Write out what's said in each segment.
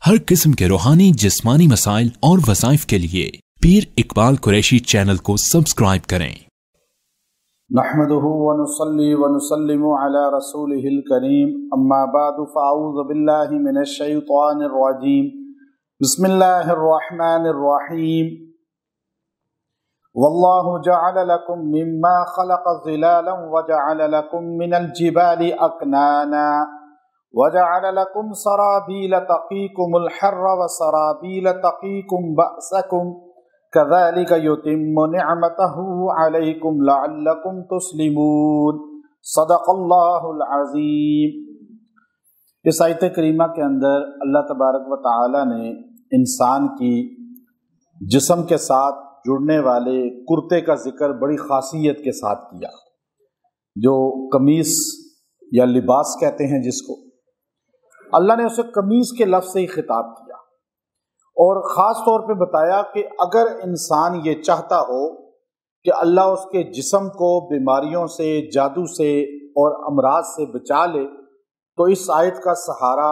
हर किस्म के रूहानी जिस्मानी मसाइल और वज़ाइफ के लिए पीर इकबाल कुरैशी चैनल को सब्सक्राइब करें। नहमदुहु व नुसल्ली व नुसल्लिमु अला रसूलिहिल करीम, अम्मा बादु फ़अऊज़ु बिल्लाहि मिनश शैतानिर रजीम, बिस्मिल्लाहिर रहमानिर रहीम। वल्लाहु जअल लकुम मिम्मा खलक़ ज़िलालन व जअल लकुम मिनल जिबालि अकनाना व जअल लकुम सराबील तक़ीकुमुल हर्र व सराबील तक़ीकुम बअसकुम कज़ालिक युतिम्मु निअमतहु अलैकुम लअल्लकुम तुस्लिमून। सदक़ल्लाहुल अज़ीम। इस आयत करीमा के अंदर अल्लाह तबारक व तआला ने इंसान की जिस्म के साथ जुड़ने वाले कुर्ते का जिक्र बड़ी खासियत के साथ किया, जो कमीज या लिबास कहते हैं जिसको, अल्लाह ने उसे कमीज के लफ्ज़ से ही खिताब किया और ख़ास तौर पे बताया कि अगर इंसान ये चाहता हो कि अल्लाह उसके जिस्म को बीमारियों से, जादू से और अमराज से बचा ले, तो इस आयत का सहारा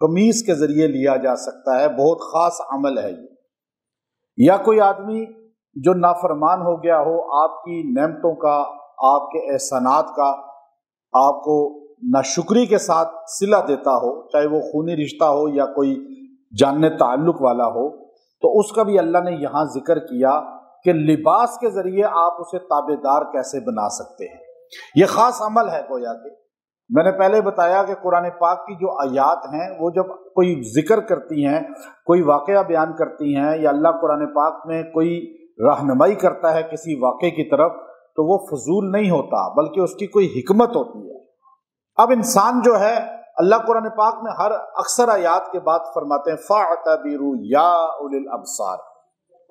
कमीज के ज़रिए लिया जा सकता है। बहुत ख़ास अमल है ये। या कोई आदमी जो नाफरमान हो गया हो, आपकी नेमतों का, आपके एहसानात का आपको नाशुक्री के साथ सिला देता हो, चाहे वो खूनी रिश्ता हो या कोई जानने ताल्लुक वाला हो, तो उसका भी अल्लाह ने यहाँ जिक्र किया कि लिबास के ज़रिए आप उसे ताबेदार कैसे बना सकते हैं। ये ख़ास अमल है। गोया कि मैंने पहले बताया कि कुरान पाक की जो आयात हैं वो जब कोई जिक्र करती हैं, कोई वाक़या बयान करती हैं या अल्लाह कुरान पाक में कोई रहनुमाई करता है किसी वाक़े की तरफ, तो वो फजूल नहीं होता बल्कि उसकी कोई हिकमत होती है। अब इंसान जो है, अल्लाह कुरान पाक में हर अक्सर आयात के बाद फरमाते हैं फ़अतबिरू या उलिल अब्सार,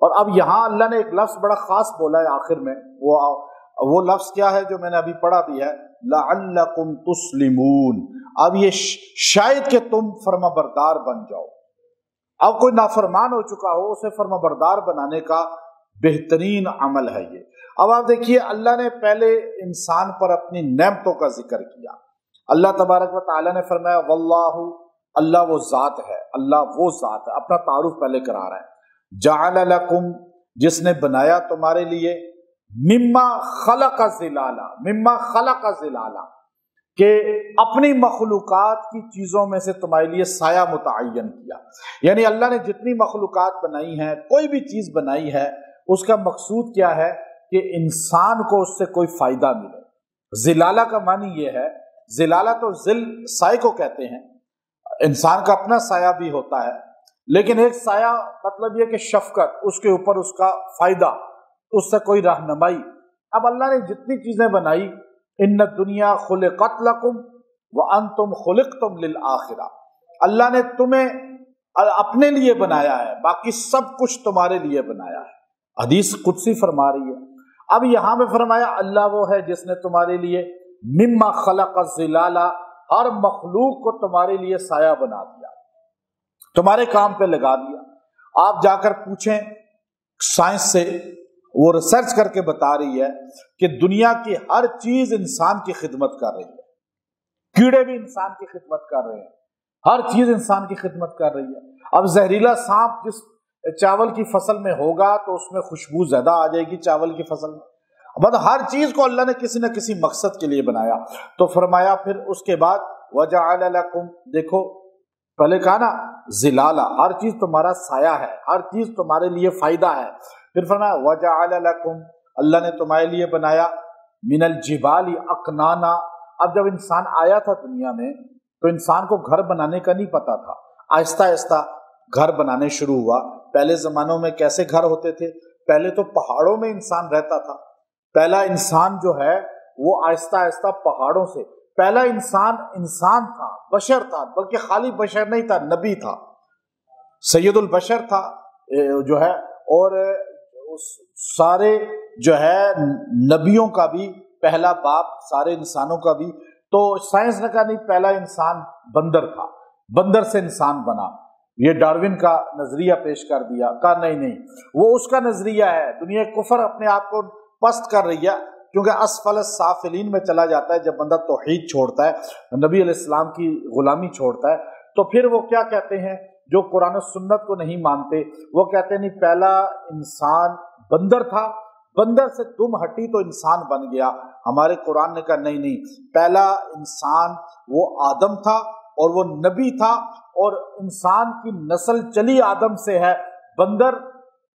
और अब यहाँ अल्लाह ने एक लफ्ज़ बड़ा ख़ास बोला है आखिर में। वो लफ्ज़ क्या है जो मैंने अभी पढ़ा भी है, लअल्लकुम तुस्लिमून। अब ये शायद कि तुम फर्माबरदार बन जाओ। अब कोई नाफरमान हो चुका हो, उसे फर्माबरदार बनाने का बेहतरीन अमल है ये। अब आप देखिए, अल्लाह ने पहले इंसान पर अपनी नेमतों का जिक्र किया। अल्लाह तबारक व तआला ने फरमाया वल्लाहु, अल्लाह वो ज़ात है, अल्लाह वो ज़ात है। अपना तारुफ पहले करा रहा है। जअल लकुम, जिसने बनाया तुम्हारे लिए, मिम्मा खलक़ ज़िलाला, मिम्मा खलक़ ज़िलाला, के अपनी मखलूकात की चीज़ों में से तुम्हारे लिए साया मुतअय्यन किया। यानी अल्लाह ने जितनी मखलूकात बनाई हैं, कोई भी चीज़ बनाई है, उसका मकसूद क्या है कि इंसान को उससे कोई फ़ायदा मिले। ज़िलाला का मानी ये है, ज़िलाला तो ज़िल साए को कहते हैं, इंसान का अपना साया भी होता है, लेकिन एक साया मतलब ये कि शफ़क़त, उसके ऊपर उसका फ़ायदा, उससे कोई रहनुमाई। अब अल्लाह ने जितनी चीज़ें बनाई, इन्न दुनिया खुलिक़त लकुम व अंतुम खुलिक़तुम लिल आखिरा, अल्लाह ने तुम्हें अपने लिए बनाया है, बाकी सब कुछ तुम्हारे लिए बनाया है। हदीस कुदसी फरमा रही है। अब यहाँ पे फरमाया अल्लाह वो है जिसने तुम्हारे लिए मिम्मा खलक़ ज़िलाला, हर मखलूक को तुम्हारे लिए साया बना दिया, तुम्हारे काम पे लगा दिया। आप जाकर पूछें साइंस से, वो रिसर्च करके बता रही है कि दुनिया की हर चीज इंसान की खिदमत कर रही है। कीड़े भी इंसान की खिदमत कर रहे हैं, हर चीज इंसान की खिदमत कर रही है। अब जहरीला सांप जिस चावल की फसल में होगा तो उसमें खुशबू ज्यादा आ जाएगी चावल की फसल में। मतलब हर चीज को अल्लाह ने किसी न किसी मकसद के लिए बनाया। तो फरमाया फिर उसके बाद वजअल लकुम, देखो पहले कहा ना ज़िलाला, हर चीज तुम्हारा साया है, हर चीज तुम्हारे लिए फायदा है। फिर फरमाया वजअल लकुम, अल्लाह ने तुम्हारे लिए बनाया मिनल जिबाली अकनाना। अब जब इंसान आया था दुनिया में तो इंसान को घर बनाने का नहीं पता था, आहिस्ता आहिस्ता घर बनाने शुरू हुआ। पहले जमानों में कैसे घर होते थे? पहले तो पहाड़ों में इंसान रहता था। पहला इंसान जो है वो आहिस्ता आहिस्ता पहाड़ों से, पहला इंसान था, बशर था, बल्कि खाली बशर नहीं था, नबी था, सैयदुल बशर था जो है, और सारे जो है नबियों का भी पहला बाप, सारे इंसानों का भी। तो साइंस ने कहा नहीं, पहला इंसान बंदर था, बंदर से इंसान बना। ये डार्विन का नजरिया पेश कर दिया, कहा नहीं, वो उसका नजरिया है। दुनिया कुफर अपने आप को पस्त कर रही है, क्योंकि असफल साफिलीन में चला जाता है जब बंदा तौहीद छोड़ता है, नबी अलैहिस्सलाम की गुलामी छोड़ता है। तो फिर वो क्या कहते हैं جو قرآن و سنت کو نہیں مانتے وہ کہتے ہیں نہیں پہلا انسان بندر تھا، بندر سے دم ہٹی تو انسان بن گیا۔ ہمارے قرآن نے کہا نہیں، پہلا انسان وہ آدم تھا اور وہ نبی تھا، اور انسان کی نسل چلی آدم سے ہے، بندر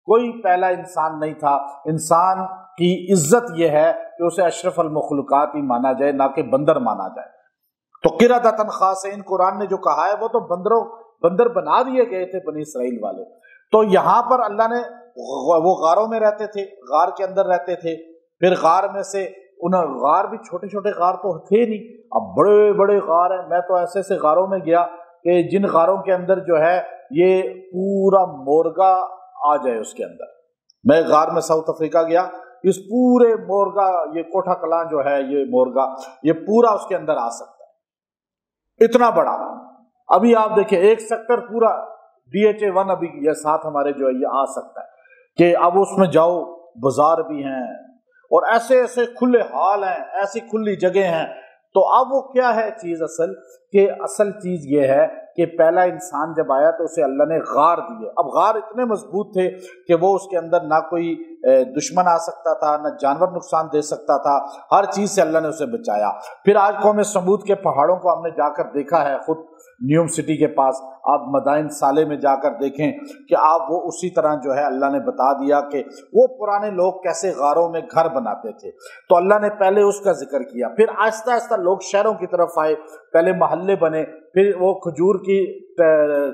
کوئی پہلا انسان نہیں تھا۔ انسان کی عزت یہ ہے کہ اسے اشرف المخلوقات ہی مانا جائے، نہ کہ بندر مانا جائے۔ تو قردۃ خاسئین قرآن نے جو کہا ہے وہ تو بندر بنا دیے گئے تھے بنی اسرائیل والے۔ تو یہاں پر اللہ نے وہ غاروں میں رہتے تھے، غار کے اندر رہتے تھے، پھر غار میں سے غار بھی چھوٹے چھوٹے غار تو تھے نہیں، اب بڑے بڑے غار ہیں۔ میں تو ایسے غاروں میں گیا کہ جن غاروں کے اندر جو ہے یہ پورا مورگا آ جائے اس کے اندر۔ میں غار میں ساؤتھ افریقہ گیا، اس پورے مورگا، یہ کوٹھا کلاں جو ہے یہ مورگا، یہ پورا اس کے اندر آ سکتا ہے، اتنا بڑا۔ ابھی آپ دیکھیں ایک سیکٹر پورا DHA-1 ابھی یہ ساتھ ہمارے جو ہے یہ آ سکتا ہے کہ اب اس میں جاؤ، بازار بھی ہیں اور ایسے کھلے حال ہیں، ایسی کھلی جگہ ہیں۔ تو اب وہ کیا ہے چیز اصل چیز یہ ہے کہ پہلا انسان جب آیا تو اسے اللہ نے غار دیے۔ اب غار اتنے مضبوط تھے کہ وہ اس کے اندر نہ کوئی دشمن آ سکتا تھا، نہ جانور نقصان دے سکتا تھا، ہر چیز سے اللہ نے اسے بچایا۔ پھر آج قوم سمود کے پہاڑوں کو ہم نے جا کر دیکھا ہے، خود نیوم سٹی کے پاس آپ مدائن صالح میں جا کر دیکھیں کہ آپ وہ اسی طرح جو ہے اللہ نے بتا دیا کہ وہ پرانے لوگ کیسے غاروں میں گھر بناتے تھے۔ تو اللہ نے پہلے اس کا ذکر کیا، پھر آہستہ آہستہ لوگ شہروں کی طرف آئے، پہلے محلے بنے، پھر وہ کھجور کی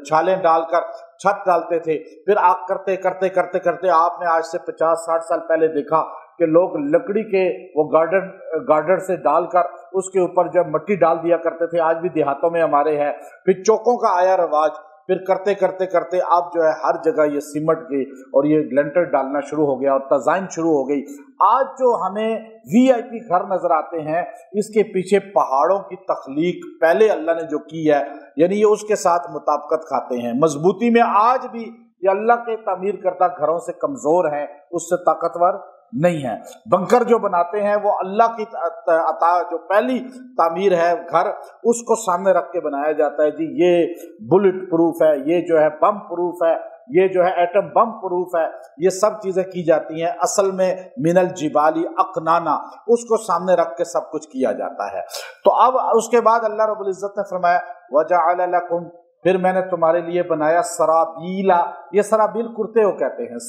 چھالیں ڈال کر چھت ڈالتے تھے، پھر آپ کرتے آپ نے آج سے 50-60 سال پہلے دیکھا کہ لوگ لکڑی کے وہ گارڈر سے ڈال کر اس کے اوپر جو مٹی ڈال دیا کرتے تھے، آج بھی دیہاتوں میں ہمارے ہے۔ پھر چوکوں کا آیا رواج، پھر کرتے اب جو ہے ہر جگہ یہ سیمنٹ کے اور یہ لینٹر ڈالنا شروع ہو گیا اور تزائن شروع ہو گئی۔ آج جو ہمیں VIP گھر نظر آتے ہیں، اس کے پیچھے پہاڑوں کی تخلیق پہلے اللہ نے جو کی ہے، یعنی یہ اس کے ساتھ مطابقت کھاتے ہیں۔ مضبوطی میں آج بھی یہ اللہ کے تعمیر کردہ گھروں سے کمزور ہیں، اس سے طاقتور نہیں ہے۔ بنکر جو بناتے ہیں وہ اللہ کی عطا جو پہلی تعمیر ہے گھر، اس کو سامنے رکھ کے بنایا جاتا ہے، جی یہ بلٹ پروف ہے، یہ جو ہے بم پروف ہے، یہ جو ہے ایٹم بم پروف ہے، یہ سب چیزیں کی جاتی ہیں۔ اصل میں من الجبال اکنانا، اس کو سامنے رکھ کے سب کچھ کیا جاتا ہے۔ تو اب اس کے بعد اللہ رب العزت نے فرمایا وَجَعَلَ لَكُمْ، پھر میں نے تمہارے لیے بنایا سرابیلا، یہ سرابیل کرتے ہو کہتے ہیں،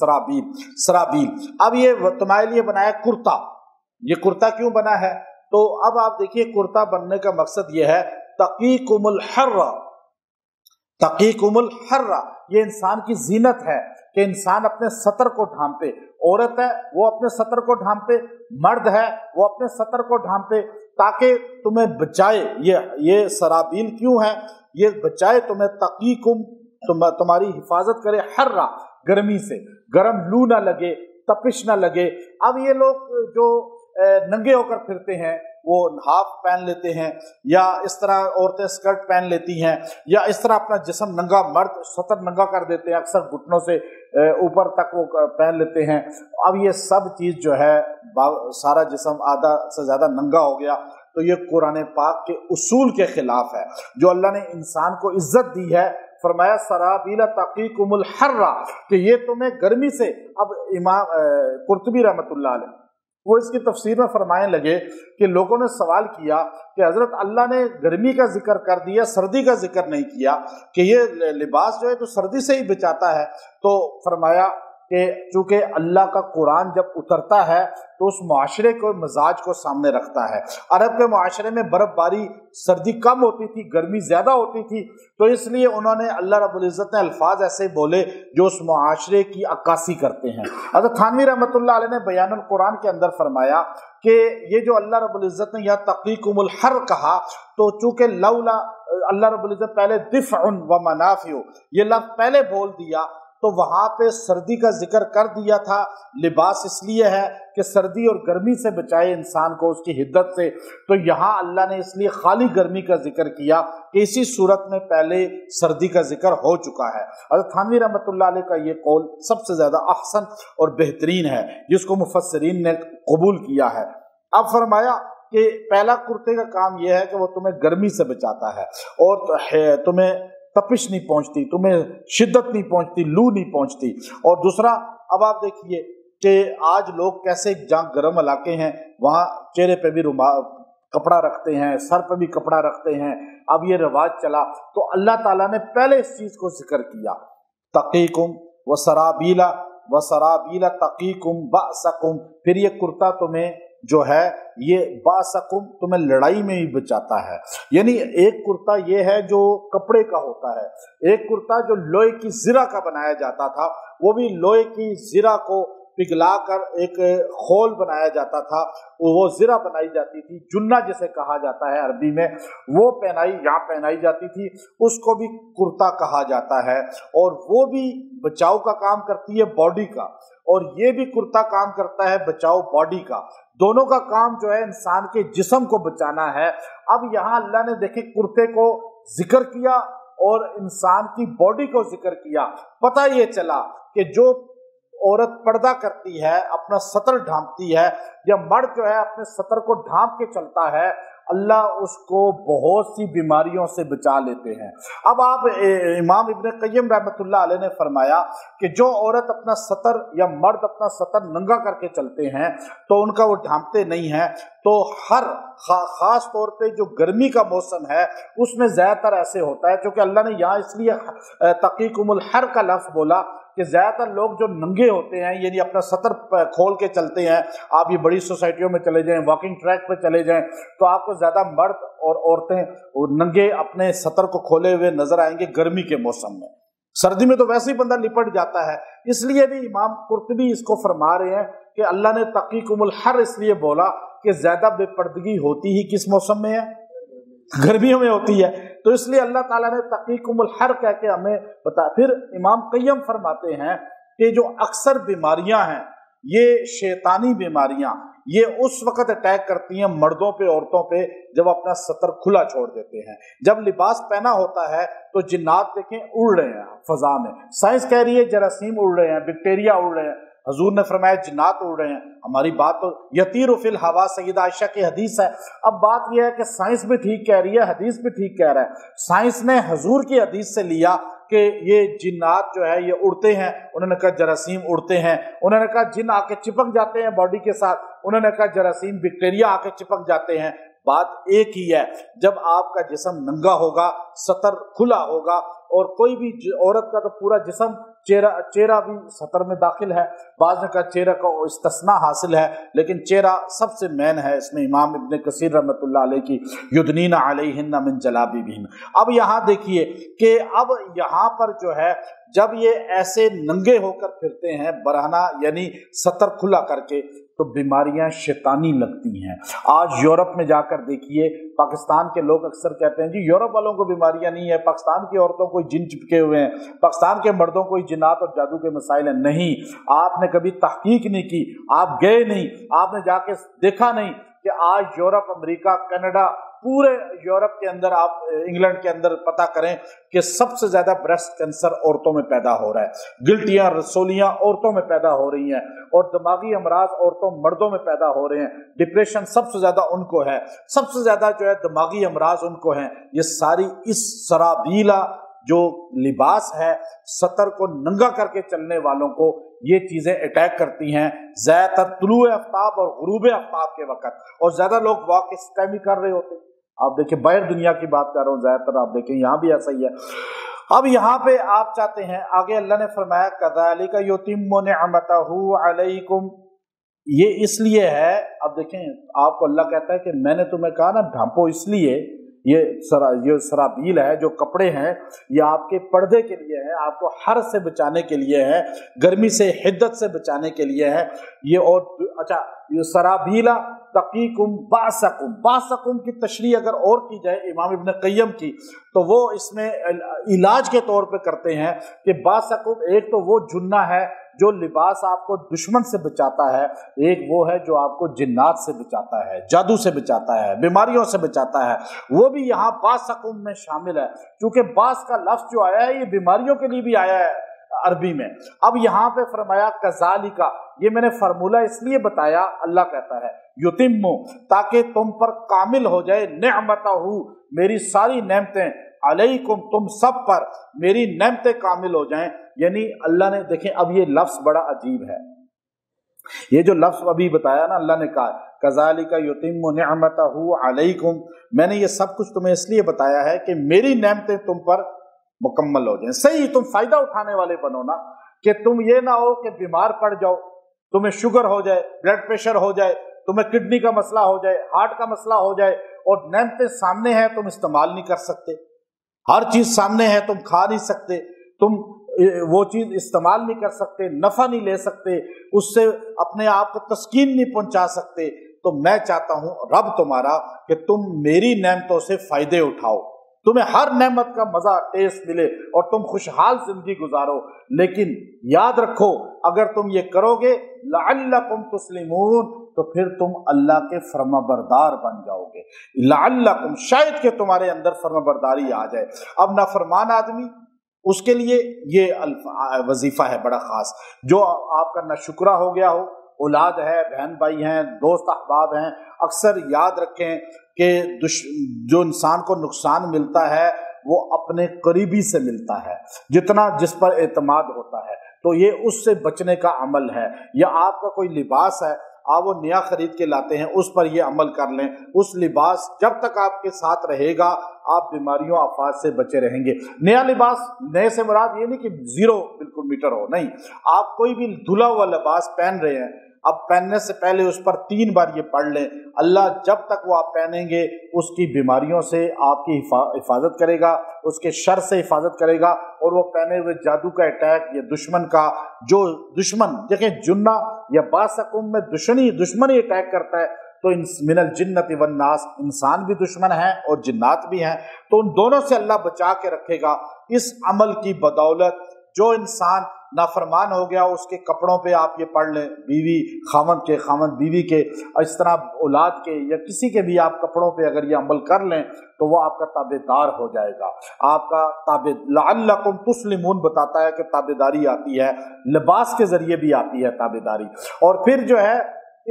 سرابیل۔ اب یہ تمہارے لیے بنایا کرتا۔ یہ کرتا کیوں بنا ہے؟ تو اب آپ دیکھیے کرتا بننے کا مقصد یہ ہے تقیکم الحر، یہ انسان کی زینت ہے کہ انسان اپنے سطر کو ڈھانپے۔ عورت ہے وہ اپنے سطر کو ڈھانپے، مرد ہے وہ اپنے سطر کو ڈھانپے، تاکہ تمہیں بچائے۔ یہ سرابیل کیوں ہے؟ یہ بچائے تمہیں، تقیکم تمہاری حفاظت کرے، حرہ گرمی سے، گرم لو نہ لگے، تپش نہ لگے۔ اب یہ لوگ جو ننگے ہو کر پھرتے ہیں، وہ ہاف پہن لیتے ہیں، یا اس طرح عورتیں اسکرٹ پہن لیتی ہیں، یا اس طرح اپنا جسم ننگا، مرد سطر ننگا کر دیتے ہیں، اکثر گھٹنوں سے اوپر تک وہ پہن لیتے ہیں۔ اب یہ سب چیز جو ہے سارا جسم آدھا سے زیادہ ننگا ہو گیا، تو یہ قرآن پاک کے اصول کے خلاف ہے جو اللہ نے انسان کو عزت دی ہے۔ فرمایا سرابیل تقیکم الحر، کہ یہ تمہیں گرمی سے۔ اب امام قرطبی رحمۃ اللہ علیہ وہ اس کی تفسیر میں فرمانے لگے کہ لوگوں نے سوال کیا کہ حضرت اللہ نے گرمی کا ذکر کر دیا، سردی کا ذکر نہیں کیا، کہ یہ لباس جو ہے تو سردی سے ہی بچاتا ہے۔ تو فرمایا کہ چونکہ اللہ کا قرآن جب اترتا ہے تو اس معاشرے کو مزاج کو سامنے رکھتا ہے۔ عرب کے معاشرے میں برف باری، سردی کم ہوتی تھی، گرمی زیادہ ہوتی تھی، تو اس لیے انہوں نے اللہ رب العزت نے الفاظ ایسے بولے جو اس معاشرے کی عکاسی کرتے ہیں۔ حضرت تھانوی رحمۃ اللہ علیہ نے بیان القرآن کے اندر فرمایا کہ یہ جو اللہ رب العزت نے یہاں تقیکم الحر کہا، تو چونکہ لولا اللہ رب العزت پہلے دفع و منافع یہ لفظ پہلے بول دیا، تو وہاں پہ سردی کا ذکر کر دیا تھا۔ لباس اس لیے ہے کہ سردی اور گرمی سے بچائے انسان کو اس کی حدت سے، تو یہاں اللہ نے اس لیے خالی گرمی کا ذکر کیا کہ اسی صورت میں پہلے سردی کا ذکر ہو چکا ہے۔ حضرت تھانوی رحمۃ اللہ علیہ کا یہ قول سب سے زیادہ احسن اور بہترین ہے، جس کو مفسرین نے قبول کیا ہے۔ اب فرمایا کہ پہلا کرتے کا کام یہ ہے کہ وہ تمہیں گرمی سے بچاتا ہے اور تمہیں तपिश नहीं पहुंचती, तुम्हें शिद्दत नहीं पहुंचती, लू नहीं पहुंचती। और दूसरा, अब आप देखिए कि आज लोग कैसे, जहाँ गर्म इलाके हैं वहाँ चेहरे पे भी कपड़ा रखते हैं, सर पे भी कपड़ा रखते हैं। अब ये रिवाज चला तो अल्लाह ताला ने पहले इस चीज को जिक्र किया, तकीकुम व सराबीला तकीकुम बासकुम। फिर ये कुर्ता तुम्हें जो है ये बासकुम तुम्हें लड़ाई में ही बचाता है। यानी एक कुर्ता ये है जो कपड़े का होता है, एक कुर्ता जो लोहे की ज़िरा का बनाया जाता था, वो भी लोहे की ज़िरा को पिघलाकर एक खोल बनाया जाता था, वो ज़िरा बनाई जाती थी, जुन्ना जिसे कहा जाता है अरबी में, वो यहाँ पहनाई जाती थी, उसको भी कुर्ता कहा जाता है। और वो भी बचाव का काम करती है बॉडी का, और ये भी कुर्ता काम करता है बचाव बॉडी का। दोनों का काम जो है इंसान के जिस्म को बचाना है। अब यहाँ अल्लाह ने देखे कुर्ते को जिक्र किया और इंसान की बॉडी को जिक्र किया। पता ये चला कि जो औरत पर्दा करती है, अपना सतर ढांपती है, या मर्द जो है अपने सतर को ढांप के चलता है, अल्लाह उसको बहुत सी बीमारियों से बचा लेते हैं। अब आप इमाम इब्न क़य्यिम रहमतुल्लाह अलैह ने फरमाया कि जो औरत अपना सतर या मर्द अपना सतर नंगा करके चलते हैं तो उनका वो ढांपते नहीं हैं, तो हर खास तौर पे जो गर्मी का मौसम है उसमें ज़्यादातर ऐसे होता है, क्योंकि अल्लाह ने यहाँ इसलिए तक़ीकुमुल हर का लफ्ज़ बोला कि ज़्यादातर लोग जो नंगे होते हैं, यानी अपना सतर खोल के चलते हैं। आप ये बड़ी सोसाइटियों में चले जाएं, वॉकिंग ट्रैक पे चले जाएं, तो आपको ज़्यादा मर्द और औरतें नंगे अपने सतर को खोले हुए नजर आएंगे गर्मी के मौसम में। सर्दी में तो वैसे ही बंदा लिपट जाता है। इसलिए भी इमाम कुर्तुबी इसको फरमा रहे हैं कि अल्लाह ने तक़ीकुमुल हर इसलिए बोला कि ज़्यादा बेपर्दगी होती ही किस मौसम में है, गर्मियों में होती है, तो इसलिए अल्लाह ताला ने तक़ीकुमुल हर कह के हमें बताया। फिर इमाम क़य्यम फरमाते हैं कि जो अक्सर बीमारियां हैं, ये शैतानी बीमारियां, ये उस वक्त अटैक करती हैं मर्दों पे, औरतों पे, जब अपना सतर खुला छोड़ देते हैं। जब लिबास पहना होता है तो जिन्नात देखें उड़ रहे हैं फजा में, साइंस कह रही है जरासीम उड़ रहे हैं, बैक्टीरिया उड़ रहे हैं, हजूर ने फरमाया जिन्नात उड़ रहे हैं। हमारी बात तो यतीरु फिल हवा, सैयदा आयशा की हदीस है। अब बात यह है कि साइंस भी ठीक कह रही है, हदीस भी ठीक कह रहा है। साइंस ने हजूर की हदीस से लिया कि ये जिन्नात जो है ये उड़ते हैं, उन्होंने कहा जरासीम उड़ते हैं, उन्होंने कहा जिन आके चिपक जाते हैं बॉडी के साथ, उन्होंने कहा जरासीम बैक्टीरिया आके चिपक जाते हैं। बात एक ही है, जब आपका जिस्म नंगा होगा, सतर खुला होगा, और कोई भी औरत का तो पूरा जिस्म, चेहरा भी सतर में दाखिल है, बाज़ ने कहा चेहरा का इस्तिस्ना हासिल है, लेकिन चेहरा सबसे मेन है। इसमें इमाम इब्न कसीर रहमतुल्लाह अलैह की युदनीना अलैहिन्ना मिन जलाबिबिहिन। अब यहाँ देखिए कि अब यहाँ पर जो है जब ये ऐसे नंगे होकर फिरते हैं बरहना, यानी सतर खुला करके, तो बीमारियां शैतानी लगती हैं। आज यूरोप में जाकर देखिए, पाकिस्तान के लोग अक्सर कहते हैं जी यूरोप वालों को बीमारियां नहीं है, पाकिस्तान की औरतों को जिन चिपके हुए हैं, पाकिस्तान के मर्दों को जिन्नात और जादू के मसाइल हैं। नहीं, आपने कभी तहकीक नहीं की, आप गए नहीं, आपने जाके देखा नहीं कि आज यूरोप, अमेरिका, कनाडा, पूरे यूरोप के अंदर, आप इंग्लैंड के अंदर पता करें कि सबसे ज्यादा ब्रेस्ट कैंसर औरतों में पैदा हो रहा है, गिल्टियां, रसोलियां औरतों में पैदा हो रही हैं, और दिमागी अमराज औरतों, मर्दों में पैदा हो रहे हैं। डिप्रेशन सबसे ज्यादा उनको है, सबसे ज्यादा जो है दिमागी अमराज उनको हैं। ये सारी इस सराबीला जो लिबास है, सतर को नंगा करके चलने वालों को ये चीजें अटैक करती हैं, ज्यादातर तुलुए आफ्ताब और गुरूबे आफ्ताब के वक्त, और ज्यादा लोग वॉक इस टाइम ही कर रहे होते हैं। आप देखिए, बाहर दुनिया की बात कर रहा हूँ, ज्यादातर आप देखें यहाँ भी ऐसा ही है। अब यहाँ पे आप चाहते हैं आगे, अल्लाह ने फरमाया कज़ालिका युतिम्मु निअमतहु अलैकुम, ये इसलिए है। अब देखें, आपको अल्लाह कहता है कि मैंने तुम्हें कहा ना ढांपो, इसलिए ये सराबील है, जो कपड़े हैं, ये आपके पर्दे के लिए है, आपको हर से बचाने के लिए है, गर्मी से, हिद्दत से बचाने के लिए है ये। और अच्छा, ये सराबीला तकीकुम बासकुम, बासकुम की तशरीह अगर और की जाए इमाम इब्न क़य्यम की, तो वो इसमें इलाज के तौर पे करते हैं कि बासकुम, एक तो वो जुन्ना है जो लिबास आपको दुश्मन से बचाता है, एक वो है जो आपको जिन्नात से बचाता है, जादू से बचाता है, बीमारियों से बचाता है, वो भी यहाँ बासकुम में शामिल है। क्योंकि बास का लफ्ज जो आया है ये बीमारियों के लिए भी आया है अरबी में। अब यहाँ पे फरमाया कज़ालिका, ये मैंने फार्मूला इसलिए बताया, अल्लाह कहता है युतिम्मु, ताकि तुम पर कामिल हो जाए निअमतहु, मेरी सारी नेमतें, علیکم تم سب پر میری نعمتیں کامل ہو جائیں. یعنی اللہ نے دیکھیں اب یہ لفظ بڑا عجیب ہے. یہ جو لفظ ابھی بتایا نا اللہ نے کہا کذالک یتم نعمتہ علیکم، میں نے یہ سب کچھ تمہیں اس لیے بتایا ہے کہ میری نعمتیں تم پر مکمل ہو جائیں. صحیح تم فائدہ اٹھانے والے بنو نا، کہ تم یہ نہ ہو کہ بیمار پڑ جاؤ، تمہیں شوگر ہو جائے، بلڈ پریشر ہو جائے، تمہیں کڈنی کا مسئلہ ہو جائے، ہارٹ کا مسئلہ ہو جائے، اور نعمتیں سامنے ہیں تم استعمال نہیں کر سکتے. ہر چیز سامنے ہے تم کھا نہیں سکتے، تم وہ چیز استعمال نہیں کر سکتے، نفع نہیں لے سکتے، اس سے اپنے آپ کو تسکین نہیں پہنچا سکتے. تو میں چاہتا ہوں رب تمہارا کہ تم میری نعمتوں سے فائدے اٹھاؤ، تمہیں ہر نعمت کا مزہ ٹیسٹ ملے اور تم خوشحال زندگی گزارو. لیکن یاد رکھو اگر تم یہ کرو گے لعلکم تسلمون تو پھر تم اللہ کے فرما بردار بن جاؤ گے. لعلکم شاید کہ تمہارے اندر فرما برداری آ جائے. اب نافرمان آدمی اس کے لیے یہ وظیفہ ہے بڑا خاص، جو آپ کا ناشکرہ ہو گیا ہو، اولاد ہے، بہن بھائی ہیں، دوست احباب ہیں، اکثر یاد رکھیں کہ جو انسان کو نقصان ملتا ہے وہ اپنے قریبی سے ملتا ہے، جتنا جس پر اعتماد ہوتا ہے. تو یہ اس سے بچنے کا عمل ہے. یا آپ کا کوئی لباس ہے، آپ وہ نیا خرید کے لاتے ہیں، اس پر یہ عمل کر لیں. اس لباس جب تک آپ کے ساتھ رہے گا آپ بیماریوں آفات سے بچے رہیں گے. نیا لباس، نئے سے مراد یہ نہیں کہ زیرو بالکل میٹر ہو، نہیں. آپ کوئی بھی دھلا ہوا لباس پہن رہے ہیں، اب پہننے سے پہلے اس پر 3 بار یہ پڑھ لیں اللہ جب تک وہ آپ پہنیں گے اس کی بیماریوں سے آپ کی حفاظت کرے گا، اس کے شر سے حفاظت کرے گا. اور وہ پہنے ہوئے جادو کا اٹیک یا دشمن کا، جو دشمن دیکھیں جنہ یا باسکم میں دشمنی اٹیک کرتا ہے تو من الجنت والناس، انسان بھی دشمن ہیں اور جنات بھی ہیں، تو ان دونوں سے اللہ بچا کے رکھے گا. اس عمل کی بدولت جو انسان نافرمان ہو گیا اس کے کپڑوں پہ آپ یہ پڑھ لیں، بیوی خاوند کے، خاوند بیوی کے، اس طرح اولاد کے یا کسی کے بھی آپ کپڑوں پہ اگر یہ عمل کر لیں تو وہ آپ کا تابع دار ہو جائے گا. آپ کا تابع لعلکم تسلمون بتاتا ہے کہ تابع داری آتی ہے، لباس کے ذریعے بھی آتی ہے تابع داری. اور پھر جو ہے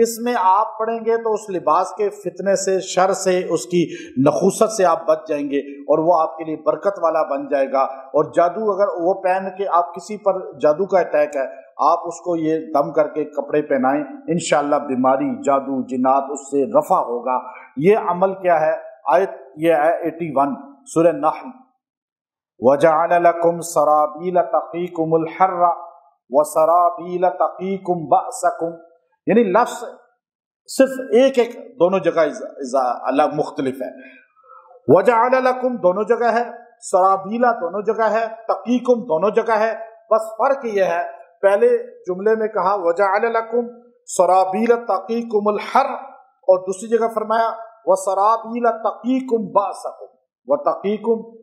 اس میں آپ پڑھیں گے تو اس لباس کے فتنے سے، شر سے، اس کی نخوست سے آپ بچ جائیں گے اور وہ آپ کے لیے برکت والا بن جائے گا. اور جادو اگر وہ پہن کے آپ کسی پر جادو کا اٹیک ہے آپ اس کو یہ دم کر کے کپڑے پہنائیں، انشاءاللہ بیماری، جادو، جنات اس سے رفع ہوگا. یہ عمل کیا ہے؟ آیت یہ ہے 81 سورہ نحل، وَجَعَلَ لَكُمْ سَرَابِيلَ تَقِيكُمُ الْحَرَّ وَسَرَابِيلَ تَقِيكُمْ بَأْسَكُمْ. یعنی لفظ صرف ایک دونوں جگہ الگ مختلف ہے. وَجَعَلَ لَكُمْ دونوں جگہ ہے، سرابیلا دونوں جگہ ہے، تقیکم دونوں جگہ ہے. بس فرق یہ ہے پہلے جملے میں کہا وَجَعَلَ لَكُمْ سَرَابِيلَ تَقِيكُمُ الْحَرَّ اور دوسری جگہ فرمایا وَسَرَابِيلَ تَقِيكُمْ بَأْسَكُمْ وَتَقِيكُمْ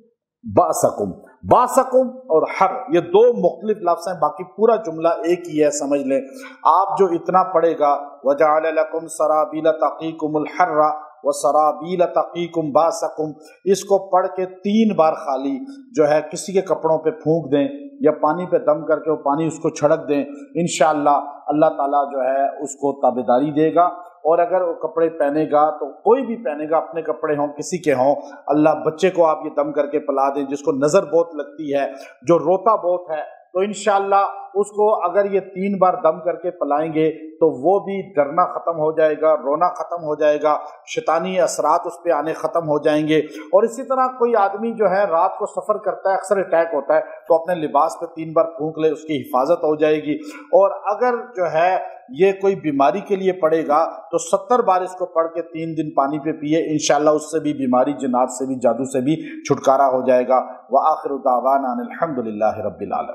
بَأْسَكُمْ. باسکم اور حر یہ دو مختلف لفظ ہیں، باقی پورا جملہ ایک ہی ہے، سمجھ لیں. آپ جو اتنا پڑھے گا وَجَعَلَ لَكُمْ سَرَابِيلَ تَقِيكُمُ الْحَرَّ وَسَرَابِيلَ تَقِيكُمْ بَأْسَكُمْ، اس کو پڑھ کے 3 بار خالی جو ہے کسی کے کپڑوں پہ پھونک دیں یا پانی پہ دم کر کے وہ پانی اس کو چھڑک دیں، انشاءاللہ اللہ تعالیٰ جو ہے اس کو تابعداری دے گا. اور اگر وہ کپڑے پہنے گا تو کوئی بھی پہنے گا، اپنے کپڑے ہوں کسی کے ہوں، اللہ بچے کو آپ یہ دم کر کے پلا دیں جس کو نظر بہت لگتی ہے، جو روتا بہت ہے، تو انشاءاللہ اس کو اگر یہ 3 بار دم کر کے پلائیں گے تو وہ بھی ڈرنا ختم ہو جائے گا، رونا ختم ہو جائے گا، شیطانی اثرات اس پہ آنے ختم ہو جائیں گے. اور اسی طرح کوئی آدمی جو ہے رات کو سفر کرتا ہے، اکثر اٹیک ہوتا ہے، تو اپنے لباس پہ 3 بار پھونک لے، اس کی حفاظت ہو جائے گی. اور اگر جو ہے یہ کوئی بیماری کے لیے پڑے گا تو 70 بار اس کو پڑھ کے 3 دن پانی پہ پیے، انشاءاللہ اس سے بھی بیماری، جنات سے بھی، جادو سے بھی چھٹکارا ہو جائے گا. وآخر دعوانا ان الحمد للہ رب العالمین.